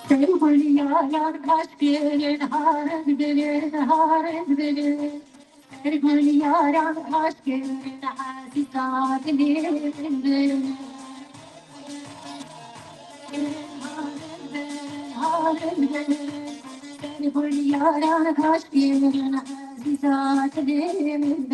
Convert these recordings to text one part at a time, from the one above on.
Sevgili yalan aşkın harın dilir Sevgili yalan aşkın aziz adilin Sevgili yalan aşkın aziz adilin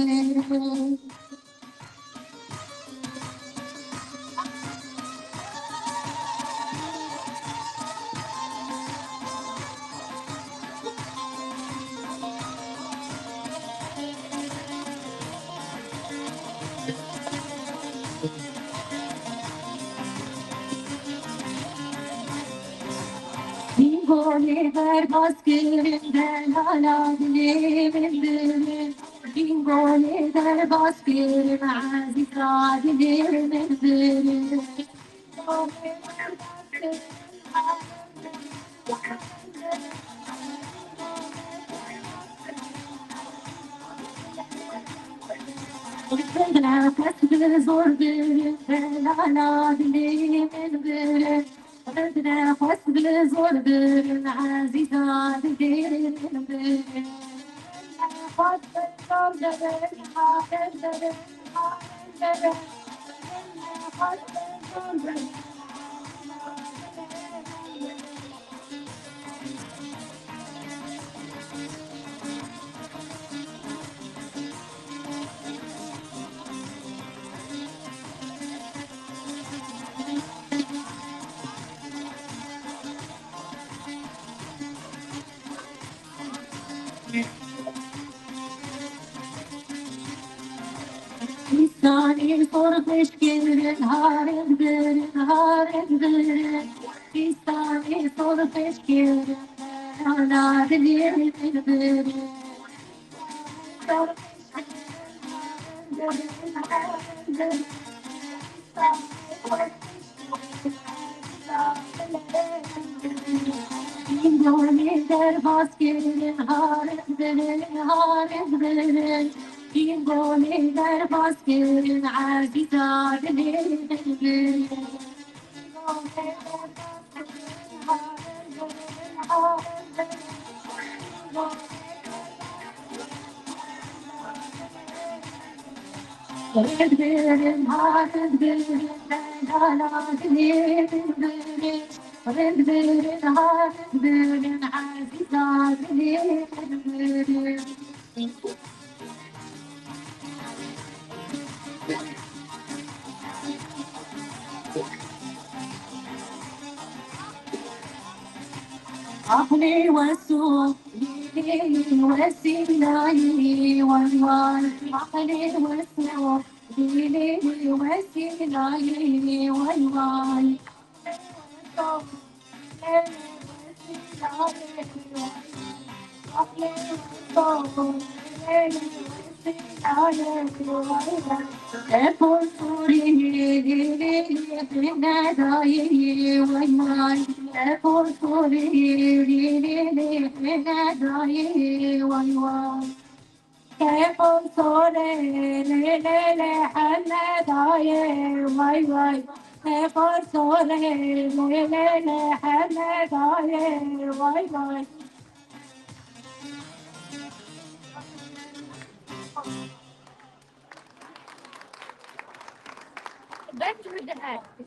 Bingoli ver baskırından hala dilimimdir Bingoli ver baskırın aziz adilimimdir Nefes zor bir hala dilimimdir نفس زرد عزيزة دير İstani sormuş gelirin harindir İstani sormuş gelirin hala dilimimdir Bingoli der baskırın harindir Bingoli der baskırın aziz adilimimdir Redberin harindir hala dilimimdir Redberin harindir aziz adilimimdir عقلي والسوق ديني وسيلاي والوال عقلي والسوق ديني وسيلاي والوال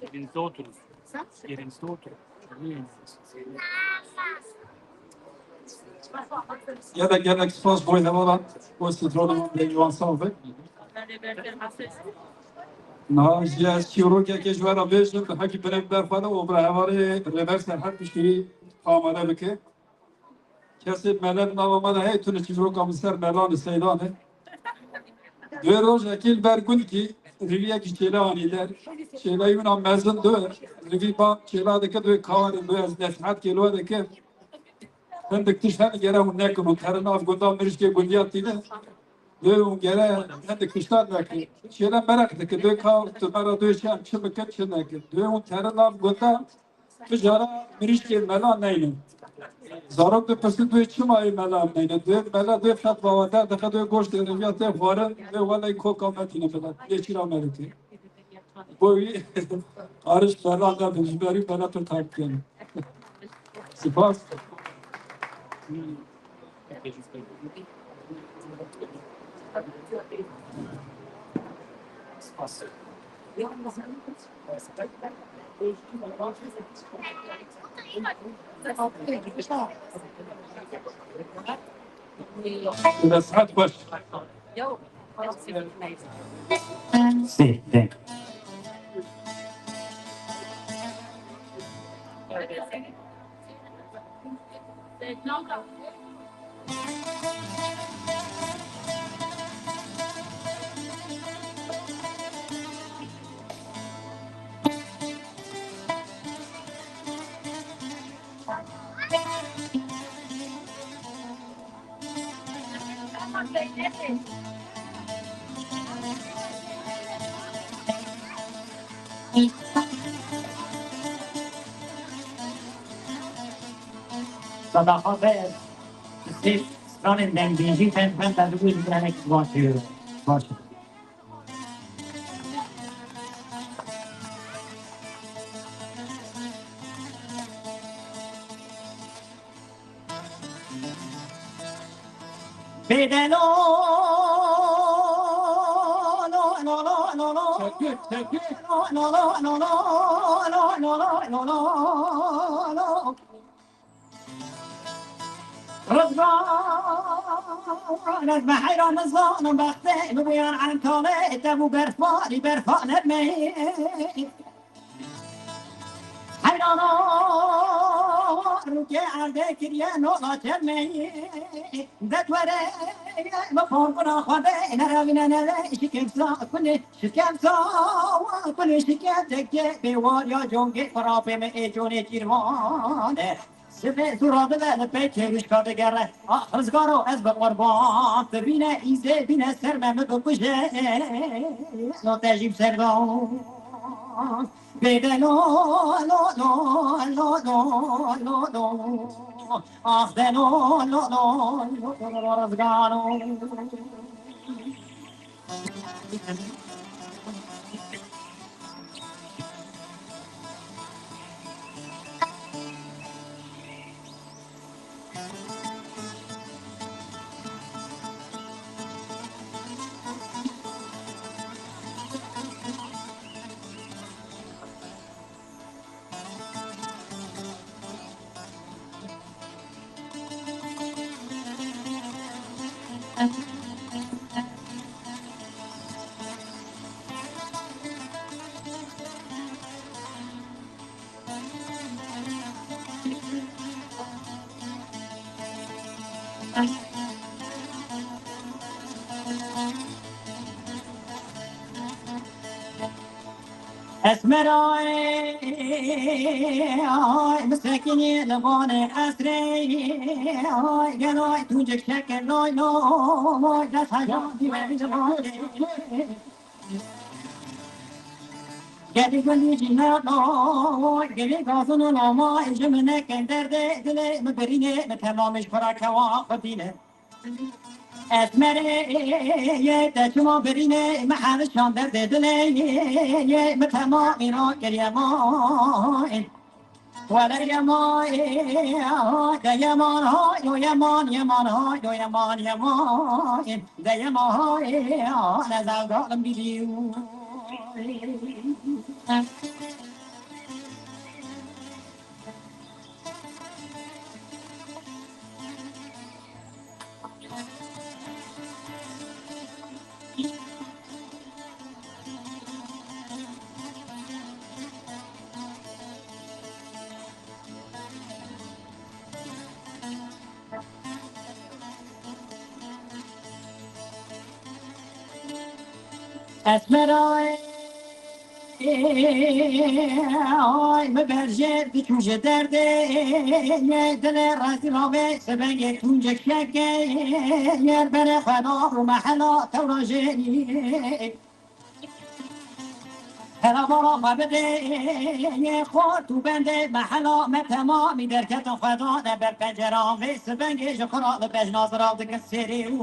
Yerinizde oturun. Yerinizde oturun. Ja, da gärna expos boy havalan. Posto trono de Johan Salve. Na, ja şiro ke jwara beşim haki benekler fada obra havari reverse her pişkiri amane bike. Kesi melek navama da hey tunu çizro komiser melan seylanı. Dö roz akil bergun ki riviya ki çela aniler. Çela yuna mezun dö. Rivi ba çela de ke dö kavari dö az neshat kilo de ke. Ben de kıştan gere unne konu tarın af gondam mirişke gondiyat dine. Dö gere ben de kıştan da ki çela merak de ke dö kav tumara dö şam çıbıket çene ke. Dö un tarın af gondam tujara mirişke melan neynin. Zarok de pesi dö çımayı melan neynin. Dö mela dö fat bavada da dö goş de riviyat varın ve vallahi kokametine falan. Geçir Amerika'yı. بوی آرش فردا دا بجبری فردا تو تاک کنی سپاس به صحت باش Sì, sì. صداقات running then busy and that we like what you watch. Bedelo no no no no no no no no no no no no no no رضوان البحر نزان بختي بويان عن طالع تبو برفاني برفان المي حيرانا رجع عندك يا نولا تمي ذات ورا مفهوم كنا خدي نراوينا نلا شكيم سا كل شكيم سا كل شكيم تك بيوار يا جونجي فرابي من اجوني جيرمان سبه زورا بله پیچه روش کارده گره رزگارو از به قربان ببینه ایزه بینه سر ممه بکشه نو تجیب سرگان بده لو لو لو لو لو لو لو آخ ده لو لو لو رزگارو اسمرای مسکنی لبان اسری گلای تو جک شکر نای نای دست هجان دیوانی جوانی گلی گلی جینا نای گلی گازون ناما جمنه کندر دل مبرینه متلامش برا کوا خبینه اسمره یه دچما برینه محل شان در دله یه متما اینا گریما ولا يمان ده يمان ها يو يمان يمان ها يو يمان يمان ده يمان ها أنا زعلان بيليو اسمرای آی مبرجه بتوجه درده یه دل رازی رابه سبنگ تونجه شکه یر بره خدا رو محلا توراجه هلا بارا بده یه خور تو بنده محلا متمامی در کت خدا بر پنجرام سبنگ جخرا بجناز را دکن سری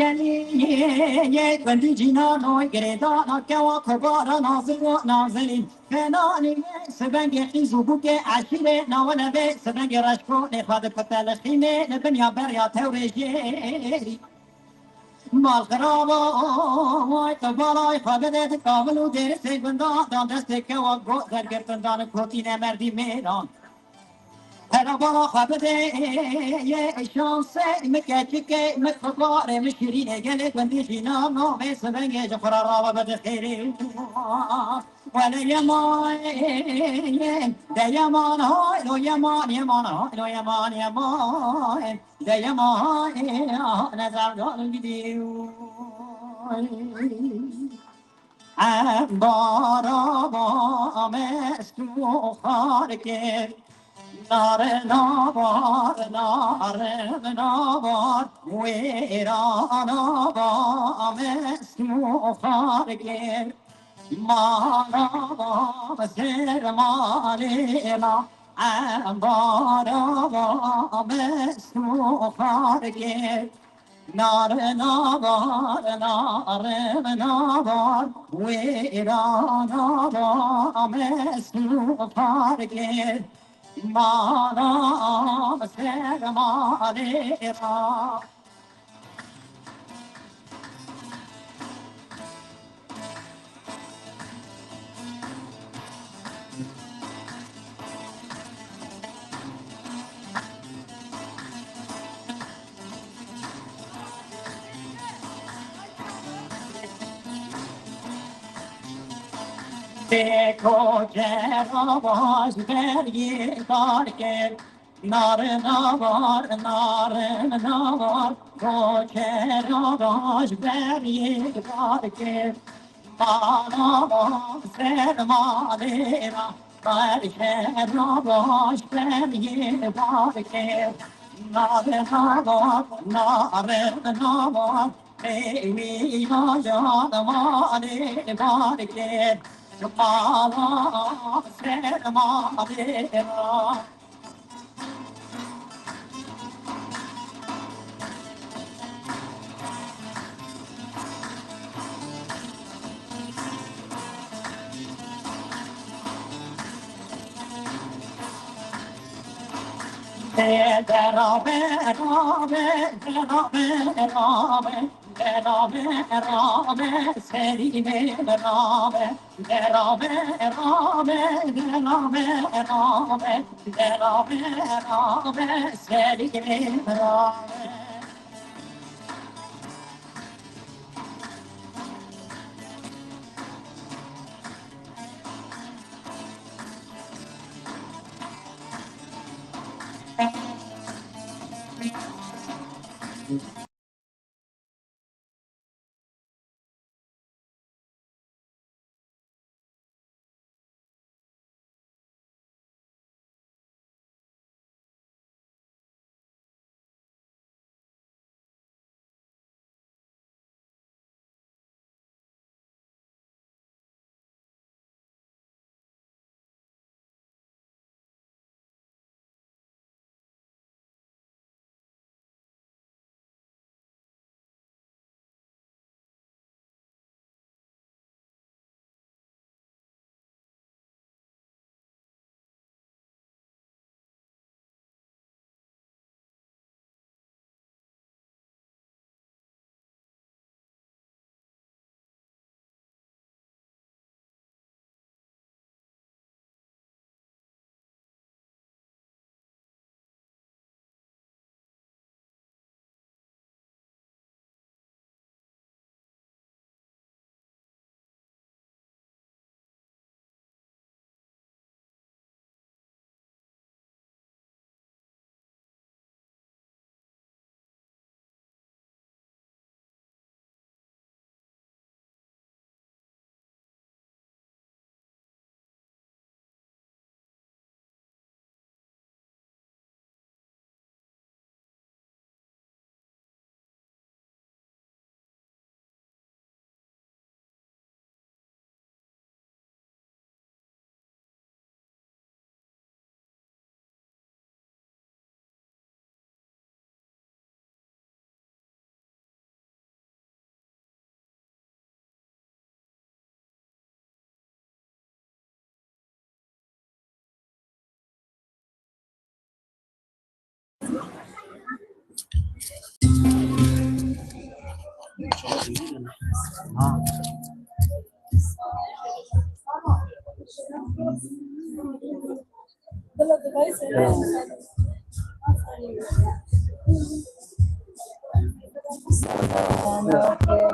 جلیه بندی جنانوی گریدانا که و کبارا نازل و نازلین فنانی سبنگ خیزو بوک عشیره نوانه به سبنگ رشکو نخواد کتل خیمه نبنیا بریا تورجیری مال خرابا وای تبالای خابده کاملو دیر سیگندا دان دسته که و گو در گرتن دان کوتی نمردی میران هلا بالا خابده یه شانسه مکچی که مخباره مشیرینه گله بندی جینا نو بیس بنگه جفر را بده خیری ولی یمان ده یمان های لو یمان یمان های لو یمان یمان ده یمان نظر دارم بیدیو بارا با مستو خارکه نار نابار نار نابار ویران با مسمو خارگیر مانا با سر مالینا انبارا با مسمو خارگیر نار نابار نار نابار ویران با مسمو خارگیر مانا سر مالی را देखो जरा बाज ये तार के नार नावार नार नावार को जरा बाज ये तार के माना बाज मालेरा पर जरा बाज ये तार के नार नावार नार नावार मेरी ना जान माले बार के Mala, Mala, Seri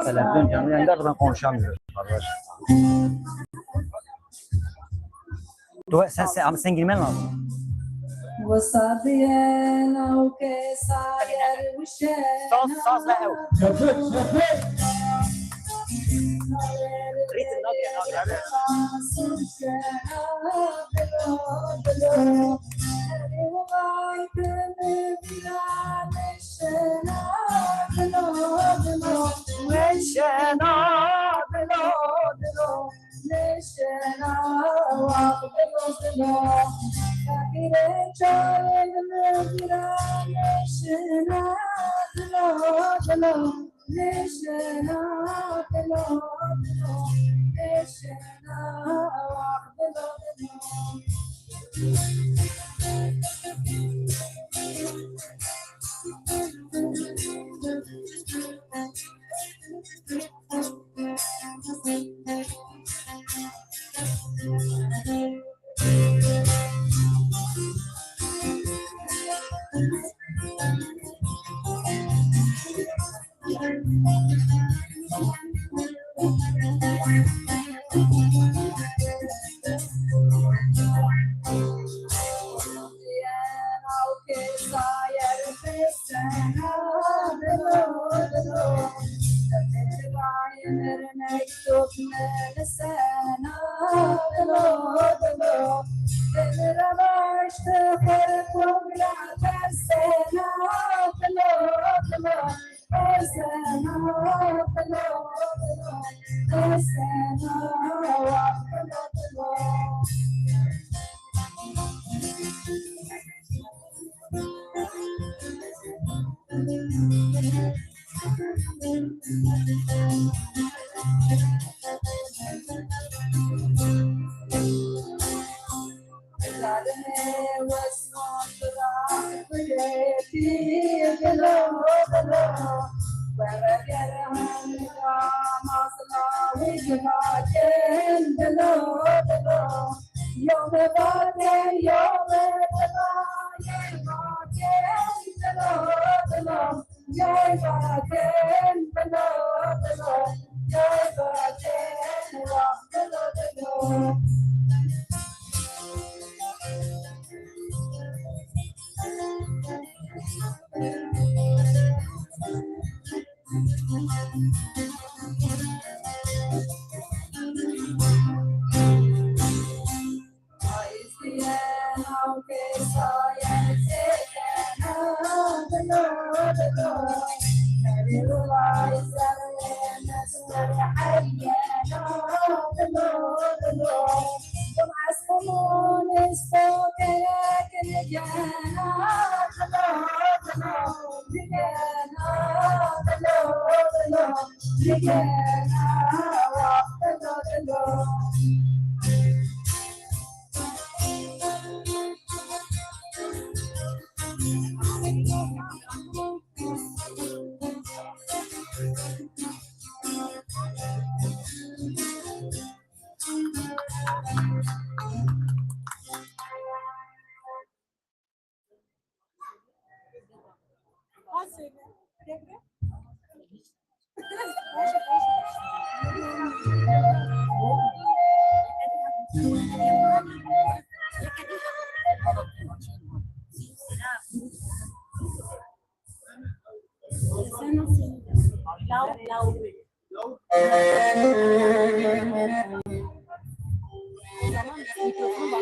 Televizyon canlı yayında ben konuşamıyorum arkadaşlar. Sen girmen lazım. وصابين وكساير وشان Saz ve ev. Şefik, şefik.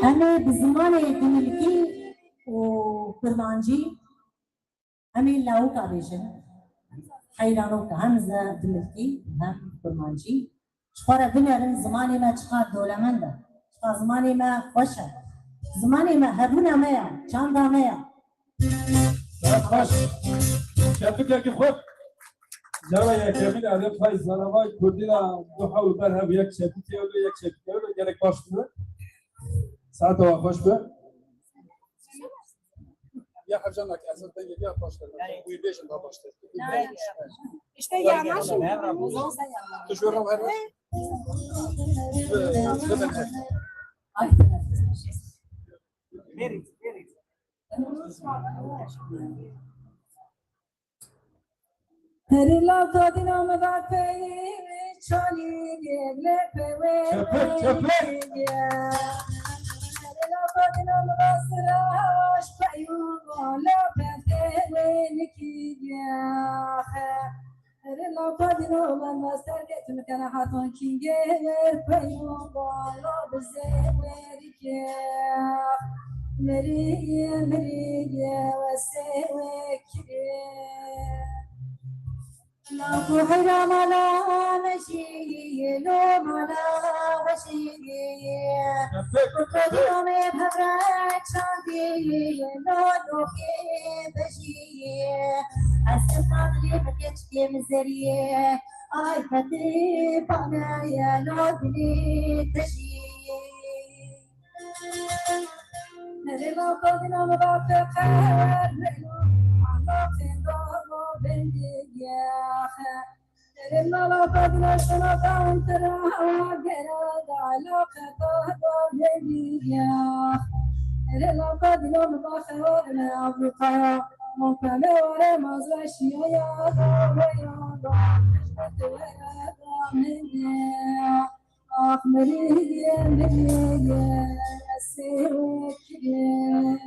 أنا بزمان دملكي وفرمانجي همين لاوك عبيجن حيرانوك همزة دملكي هم فرمانجي شخورا بنرن زماني ما تشخار دولة منده شخار زماني ما خوشه زماني ما هبونا ميا چاندا ميا خوش شفik yaki خوب جاوا ya Kemal Adem Faiz Zanavay Kurdina duhav berhab yak şefik yolu gerek başlıyor. Saat o hoş be. Ya hafcanlık esasdan geliyor başlar. Bu beşin daha başlar. İşte yanaşın. Tuşuyorum her. Ay. Verin. Herilla kadına mı bakayım, çali gegle pewe. Herilla kadına mı basra, aşkayı gala pewe nikiya. Herilla kadına mı basra, getim kana hatun kinge pewe gala bezewe nikiya. Meriye vesewe kiye. لا حرام لا مشي لو ملا وشي وكذا ما بهرات شاندي لو دوكي بشي أسمع لي بكتشي مزرية أي فتري بنا يا لو بني تشي نريلا قدنا مبافقة لما لا قدر شنطة وانترى وقرد على خطاب بيديا لما قدر مباخر من أفريقيا ممكن ورا مزرشي يا ضويا أخمرية مرية السيوكية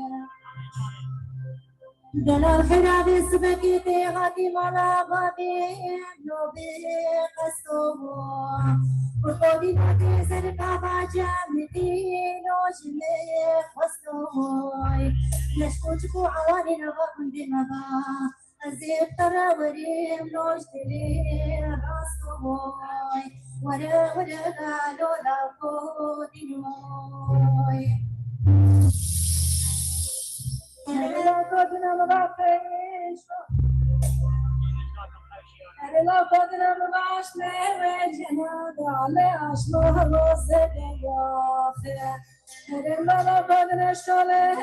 دلال خرابي سبكيتي غادي مالا غادي نوبي قصوبو وقودي نوتي سرقا باجامدي نوشمي خصوي نشكوشكو عواني نغاكم دي مغا أزيب تراوريم نوشتري راسوي ورا قالوا لا قودي نوي لا قدنا مباقيش لا قدنا مباش لوجهنا على عشنا روزك يا أخي لا قدنا شله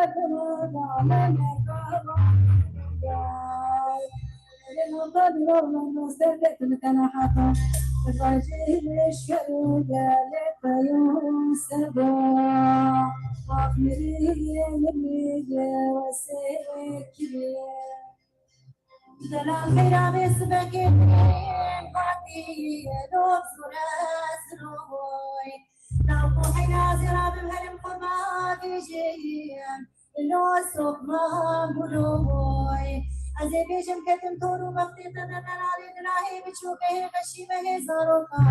بنا على مرقا لا قدنا من سرقت مكان حطا الرجل الشرقة لك يوم سبا أخمرية مرية وسكرية دلال خيرامي سبكتين قاتية دوب سراس روي لو قوحينا زراب بهرم قربات جيم لو سوقنا بلوي أزي بيشم كتم تورو بختي تنالي دلاهي بتشوكي غشيمة زاروكا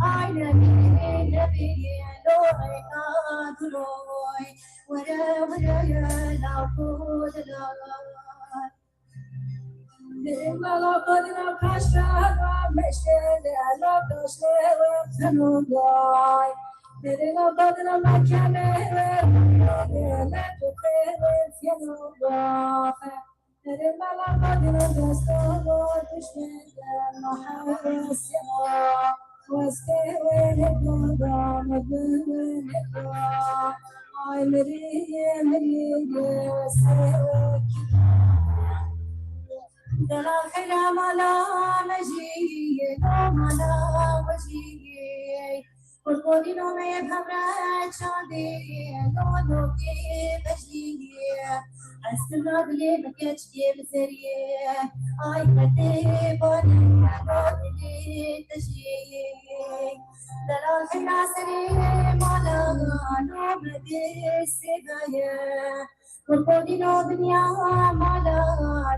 آي نبي لو غيكا دلوي ورا يا لعبود دلال لما لا قدنا كشفنا مشينا لا كشفنا وفنوضاي لما قدنا مكانه لا تخيل فينوضاي لما لا قدنا دستور تشمل محاس يا واسكوي الدنيا مدن أي مرية وسوي دلال خلام على مجيء نوم على وجيء والقولي نوم يبهمرات شادي نونو كي بجيء أستمر لي بكتشي بزرية أي كتبوني نودي تجيء دلال خلام سريم على نوم بالسبايا والقولي نو دنيا مالا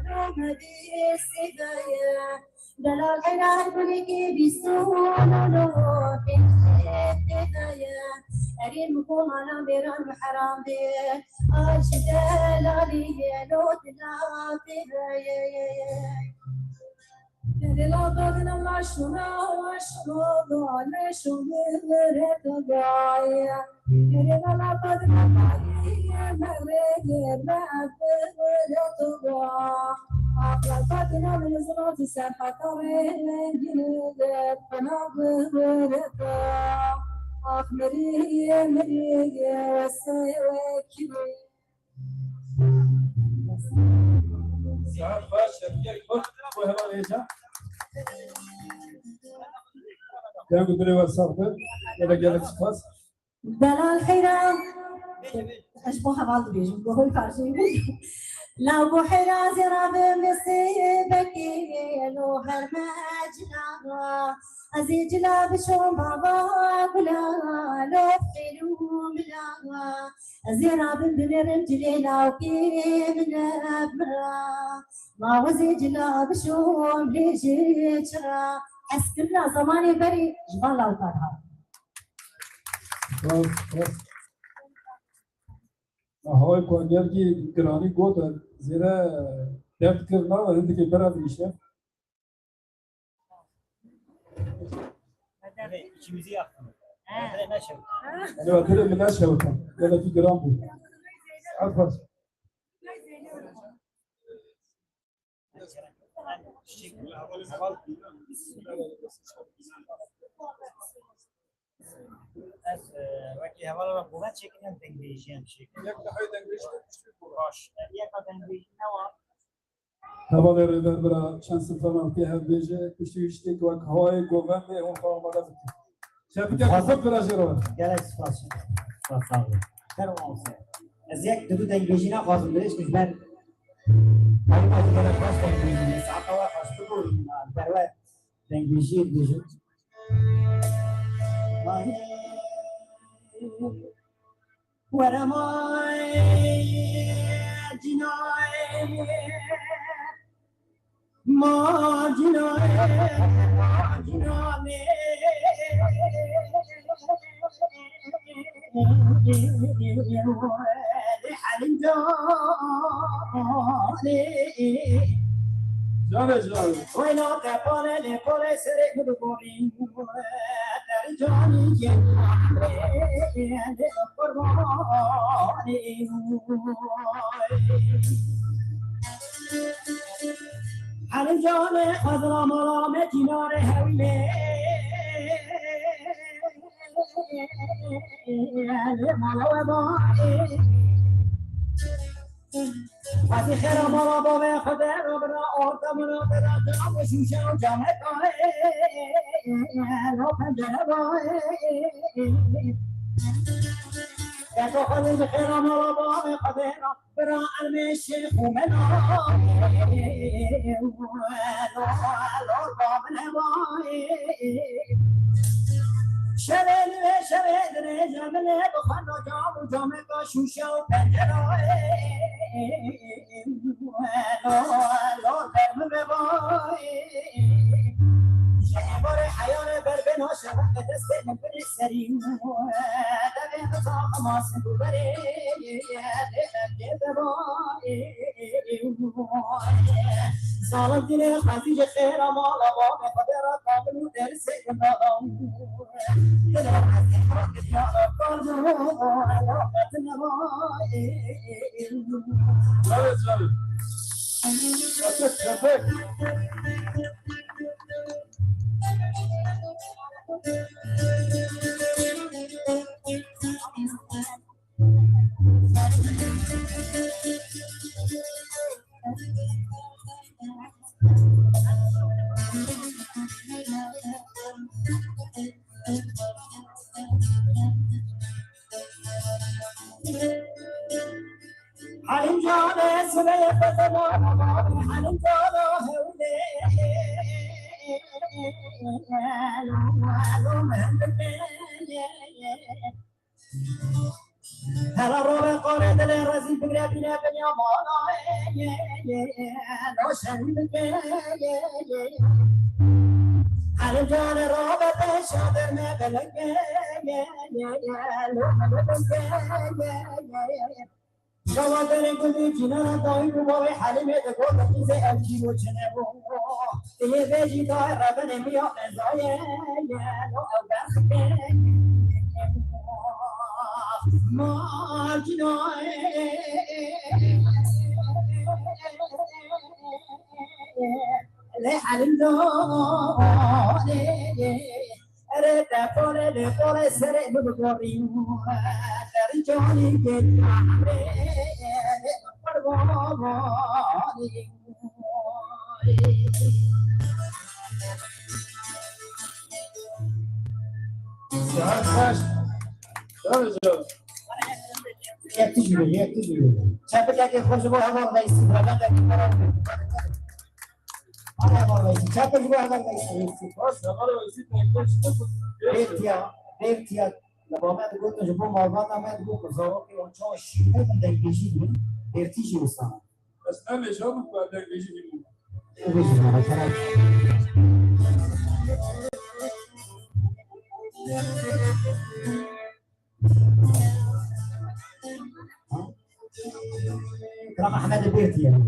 نوم بالسبايا دلال حلال بلكي بيسون ولو في الدنيا أريد مقوم على بيران بحرام بي أجدال علي لو تلاتي لا قدنا مشنا ضعنا شو مرت ضايع لا قدنا مرت ما أقبلت ضاع قدنا من زرات سبحة وين جنود فنقبلت مرية وسوي ساعات باش شركة كبر وهلا إيشا يا قدري وصفت إذا جالك سباس دلال حيران أشبه بعض بيجوا بقول فارسي لو بحيرة زراب مصيبك لو هرمجنا أزيج لا بشوم بابا بلا لو فيلو بلا زراب بنرم جليلا وكيم نبرا ما وزيج لا بشوم ليجي ترى أسكرنا زماني بري جبال القرها هوای کنجر کی گرانی گوت زیرا درد کرنا و هندی که برا میشه İkimizi yaktın. Ne şey? yani وقتی من نشه وقت ولی کی گران بود ساعت باش وقتی هوا رو بوده چکنیم دنگیجی هم شکل. یک دهای دنگیش باش. یک دنگیجی نوا. هوا در برا شانس فرمان که هم بیشه کشیشتی که وقت هوای گوگم به اون فرمان بده شبیه که خود برا جرا گلک سپاس. سپاس. کرم آموزه. از یک دو دنگیجی نخواستم بهش که من ولی ما دیگر خواست دنگیجی ساعت هوا خواست بود در وقت دنگیجی دیجی. ورمای جنای ما جنای جنای حال جانه جانه وینا کپانه لپاره سر گروهی در جانی که قربانی هر جان خضرا مرام کنار حوله مالا و بایی وقتی خیرم را با به خود رو برا آردم رو برا جام و شوشه و جامه کاره رو پنجره بایی تو خودش خیرم را با به خود رو برا علم شیخ و منا رو بابنه بایی شبه جمله بخوان و جام و جامه کا شوشه و پنجره لو درم ببایی شبار حیان بر بنا شبه دست من بری سریم دبه بطاق ماسن دو بری دبه ببایی سالم دل خزیج خیر مالا با بخدر کامل و در سکن دادم دل عزیز راکت یا قلب علاقت نبایی جانه جانه حلیم جانه سبه فتمان حلیم جانه هوله هلا روح قاره دل رزی بگره بینه بنیا مانا لو شنید حلیم جانه رابط شادر مبلگ لو مبلگ جوادر گلی جنان دایی بوی حلیم دکور چیز الکی و چنه بو یه بیجی دای رب نمیاد نزایه لو اول ما جنای لحلیم دایی رد پول سر بگویم در جانی که قربانی تجري شافك كيف خرج بو هذا رئيس هذا هذا رئيس شافك بو هذا رئيس بيتيا لما ما تقول نجيبوا مرضانا ما تقول كزاروكي ونشوف الشيء من ده يجي من بيرتيجي وصار بس أنا شو بعد يجي كلام أحمد البيرتي يعني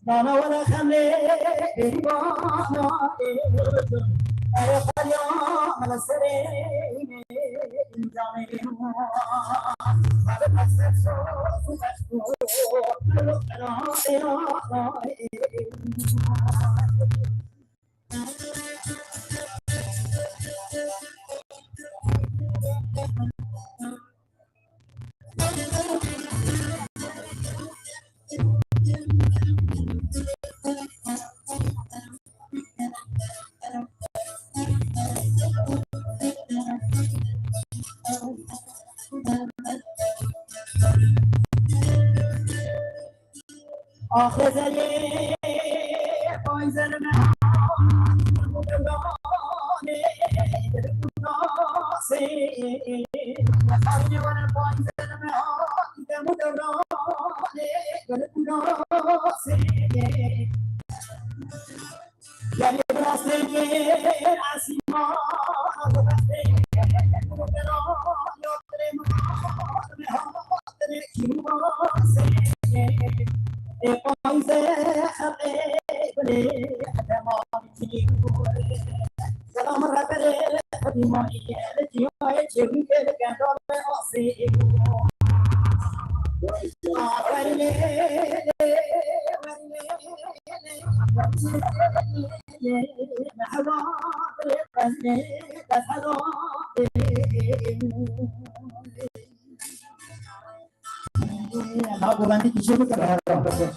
أنا ولا خلي أنا خلي على السرير آخر زلیه پایزن من مدرانه درکناسه خواهی من پایزن من مدرانه درکناسه یعنی براسته آسمان براسته مدران یادره مهاتره کیواسه پایزه خبره دماغی سلام ربره خدیمانی لجیای چهی گندال آسی آفرینه محبا بزنه دفعه aku nanti kisah itu berharap berharap